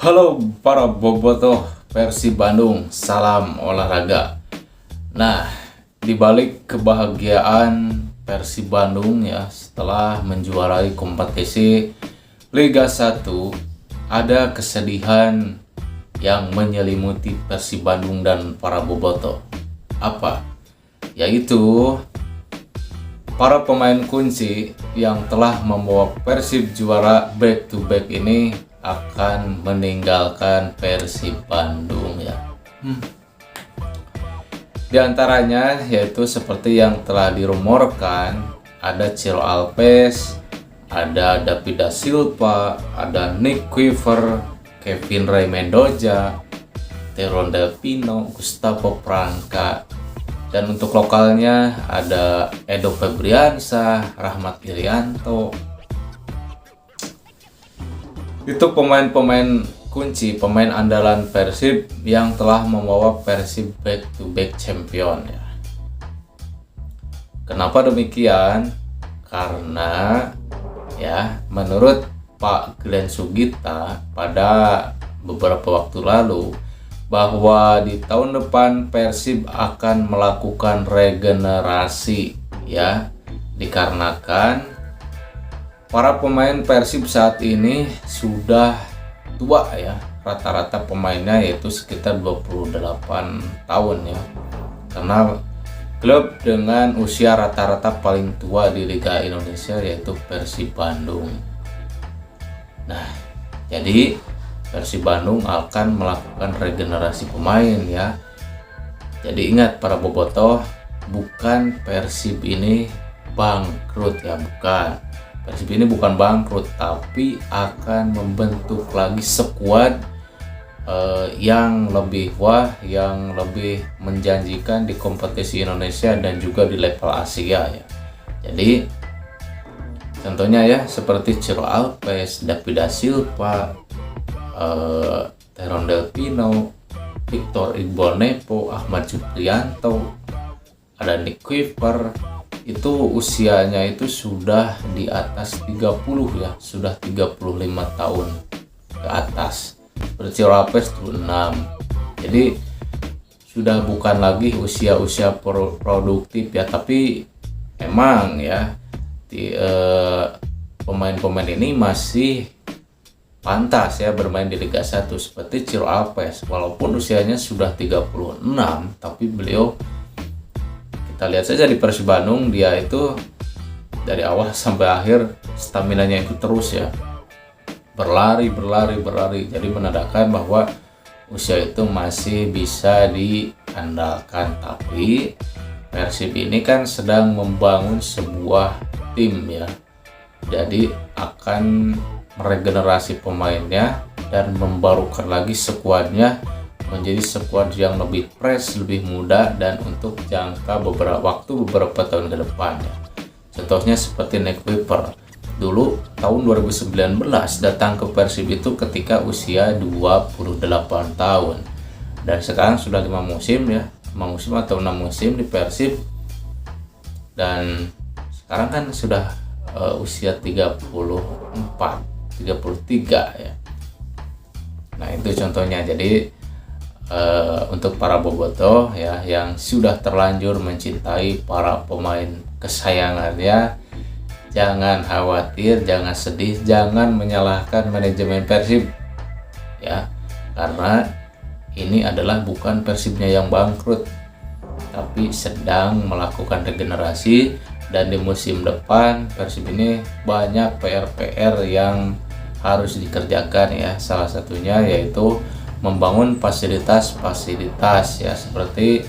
Halo para bobotoh Persib Bandung, salam olahraga. Nah, di balik kebahagiaan Persib Bandung ya setelah menjuarai kompetisi Liga 1, ada kesedihan yang menyelimuti Persib Bandung dan para bobotoh. Apa? Yaitu para pemain kunci yang telah membawa Persib juara back to back ini akan meninggalkan Persib Bandung ya. Di antaranya yaitu seperti yang telah dirumorkan, ada Ciro Alves, ada David da Silva, ada Nick Quiver, Kevin Ray Mendoza, Teron Delpino, Gustavo Franca, dan untuk lokalnya ada Edo Febriansyah, Rahmat Irianto. Itu pemain-pemain kunci, pemain andalan Persib yang telah membawa Persib back to back champion ya. Kenapa demikian? Karena ya menurut Pak Glenn Sugita pada beberapa waktu lalu bahwa di tahun depan Persib akan melakukan regenerasi ya, dikarenakan para pemain Persib saat ini sudah tua ya, rata-rata pemainnya yaitu sekitar 28 tahun ya, karena klub dengan usia rata-rata paling tua di Liga Indonesia yaitu Persib Bandung. Nah, jadi Persib Bandung akan melakukan regenerasi pemain ya. Jadi ingat para bobotoh, bukan Persib ini bangkrut ya, bukan. Persib ini bukan bangkrut, tapi akan membentuk lagi skuad yang lebih yang lebih menjanjikan di kompetisi Indonesia dan juga di level Asia ya. Jadi contohnya ya seperti Ciro Alves, David da Silva, Teron Delpino, Victor Iqbal Nepo, Ahmad Juprianto, ada Nick Quiver. Itu usianya itu sudah di atas 30 ya, sudah 35 tahun ke atas. Seperti Rapes 26. Jadi sudah bukan lagi usia-usia produktif ya, tapi emang ya di pemain-pemain ini masih pantas ya bermain di Liga 1 seperti Ciro Alves. Walaupun usianya sudah 36, tapi beliau, kita lihat saja di Persib Bandung, dia itu dari awal sampai akhir staminanya itu terus ya, berlari. Jadi menandakan bahwa usia itu masih bisa diandalkan. Tapi Persib ini kan sedang membangun sebuah tim ya, jadi akan meregenerasi pemainnya dan membarukan lagi skuadnya menjadi skuad yang lebih fresh, lebih muda, dan untuk jangka beberapa tahun ke depan ya. Contohnya seperti Nick Quiver. Dulu tahun 2019 datang ke Persib itu ketika usia 28 tahun. Dan sekarang sudah 5 musim ya, 5 musim atau 6 musim di Persib. Dan sekarang kan sudah usia 33 ya. Nah, itu contohnya. Jadi untuk para bobotoh ya yang sudah terlanjur mencintai para pemain kesayangannya, jangan khawatir, jangan sedih, jangan menyalahkan manajemen Persib ya, karena ini adalah bukan Persibnya yang bangkrut, tapi sedang melakukan regenerasi. Dan di musim depan Persib ini banyak PR yang harus dikerjakan ya, salah satunya yaitu membangun fasilitas ya, seperti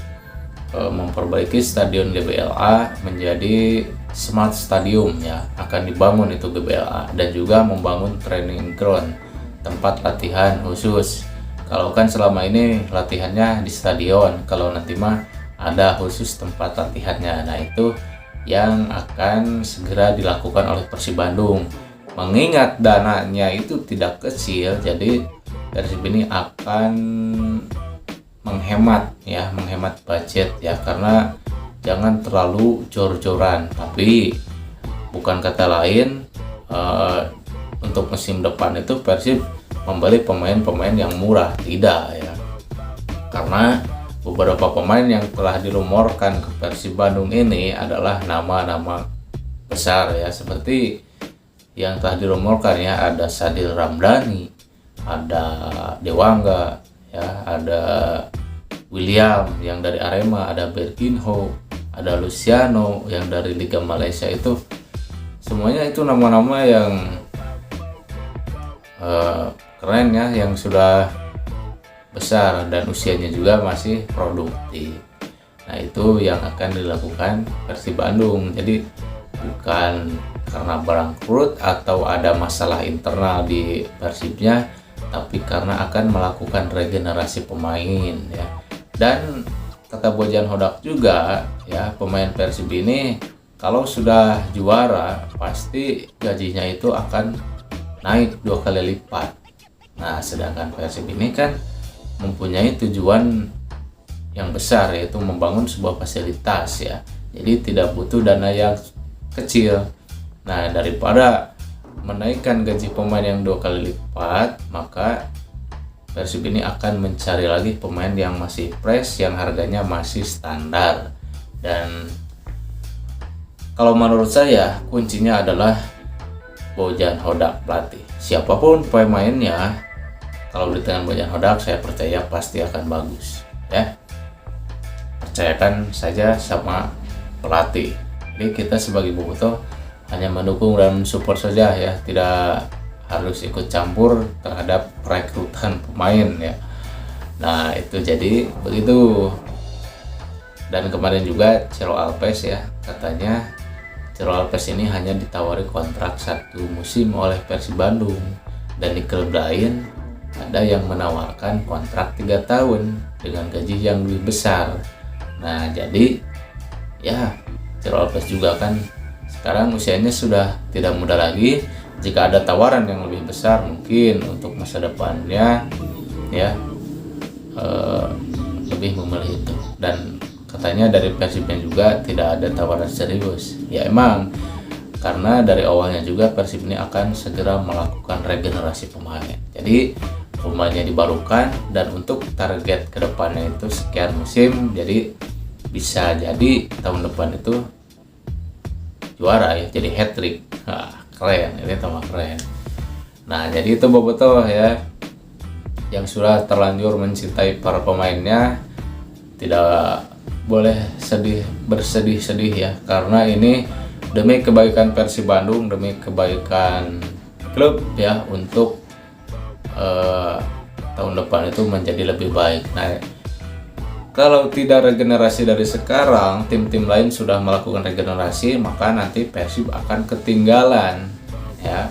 memperbaiki stadion GBLA menjadi smart stadium ya, akan dibangun itu GBLA, dan juga membangun training ground, tempat latihan khusus. Kalau kan selama ini latihannya di stadion, kalau nanti mah ada khusus tempat latihannya. Nah, itu yang akan segera dilakukan oleh Persib Bandung. Mengingat dananya itu tidak kecil, jadi Persib ini akan menghemat budget ya, karena jangan terlalu jor-joran. Tapi bukan kata lain, untuk musim depan itu Persib membeli pemain-pemain yang murah, tidak ya. Karena beberapa pemain yang telah dirumorkan ke Persib Bandung ini adalah nama-nama besar ya, seperti yang telah dirumorkan ya, ada Sadil Ramdhani, ada Dewangga ya, ada William yang dari Arema, ada Berkinho, ada Luciano yang dari Liga Malaysia. Itu semuanya itu nama-nama yang keren ya, yang sudah besar dan usianya juga masih produktif. Nah, itu yang akan dilakukan Persib Bandung. Jadi bukan karena bangkrut atau ada masalah internal di Persibnya, tapi karena akan melakukan regenerasi pemain ya. Dan kata Bojan Hodak juga ya, pemain Persib ini kalau sudah juara pasti gajinya itu akan naik 2 kali lipat. Nah, sedangkan Persib ini kan mempunyai tujuan yang besar, yaitu membangun sebuah fasilitas ya. Jadi tidak butuh dana yang kecil. Nah, daripada menaikkan gaji pemain yang 2 kali lipat, maka Persib ini akan mencari lagi pemain yang masih fresh, yang harganya masih standar. Dan kalau menurut saya kuncinya adalah Bojan Hodak pelatih. Siapapun pemainnya, kalau di tangan Bojan Hodak, saya percaya pasti akan bagus ya. Percayakan saja sama pelatih. Jadi kita sebagai bobotoh hanya mendukung dan support saja ya, tidak harus ikut campur terhadap perekrutan pemain ya. Nah, itu jadi begitu. Dan kemarin juga Ciro Alves ya, katanya Ciro Alves ini hanya ditawari kontrak 1 musim oleh Persib Bandung, dan di klub lain ada yang menawarkan kontrak 3 tahun dengan gaji yang lebih besar. Nah, jadi ya Ciro Alves juga kan sekarang usianya sudah tidak muda lagi. Jika ada tawaran yang lebih besar, mungkin untuk masa depannya ya lebih memilih itu. Dan katanya dari Persibnya juga tidak ada tawaran serius. Ya emang karena dari awalnya juga Persib ini akan segera melakukan regenerasi pemain. Jadi pemainnya dibarukan, dan untuk target kedepannya itu sekian musim. Jadi bisa jadi tahun depan itu juara ya, jadi hat-trick. Keren, ini tambah keren. Nah, jadi itu bobotoh ya, yang sudah terlanjur mencintai para pemainnya tidak boleh bersedih-sedih ya, karena ini demi kebaikan Persib Bandung, demi kebaikan klub ya, untuk tahun depan itu menjadi lebih baik. Nah, kalau tidak regenerasi dari sekarang, tim-tim lain sudah melakukan regenerasi, maka nanti Persib akan ketinggalan ya.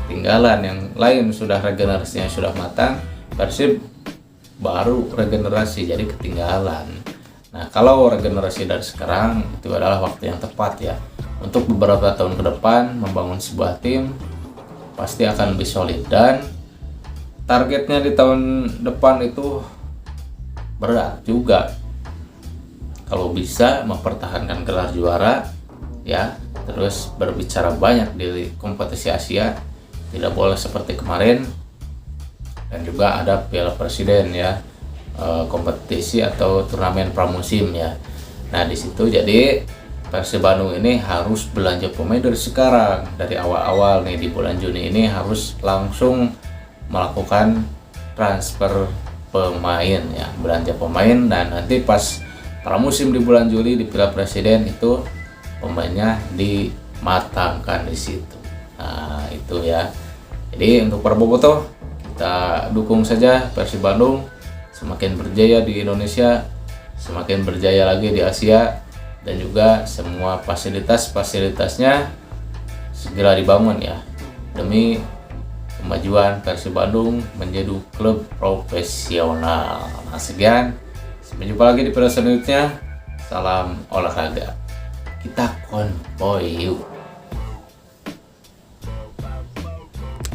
Tinggalan yang lain sudah regenerasinya sudah matang, Persib baru regenerasi, jadi ketinggalan. Nah, kalau regenerasi dari sekarang, itu adalah waktu yang tepat ya, untuk beberapa tahun ke depan membangun sebuah tim pasti akan lebih solid. Dan targetnya di tahun depan itu berat juga, kalau bisa mempertahankan gelar juara ya, terus berbicara banyak di kompetisi Asia, tidak boleh seperti kemarin. Dan juga ada Piala Presiden ya, kompetisi atau turnamen pramusim ya. Nah, di situ jadi Persib Bandung ini harus belanja pemain dari sekarang, dari awal-awal nih, di bulan Juni ini harus langsung melakukan transfer pemain ya, belanja pemain. Dan nanti pas pramusim di bulan Juli di Piala Presiden itu pemainnya dimatangkan di situ. Nah, itu ya. Jadi untuk para bobotoh, kita dukung saja Persib Bandung semakin berjaya di Indonesia, semakin berjaya lagi di Asia, dan juga semua fasilitas-fasilitasnya segera dibangun ya, demi kemajuan Persib Bandung menjadi klub profesional. Nah, sekian, sampai jumpa lagi di video selanjutnya. Salam olahraga, kita konvoy yuk.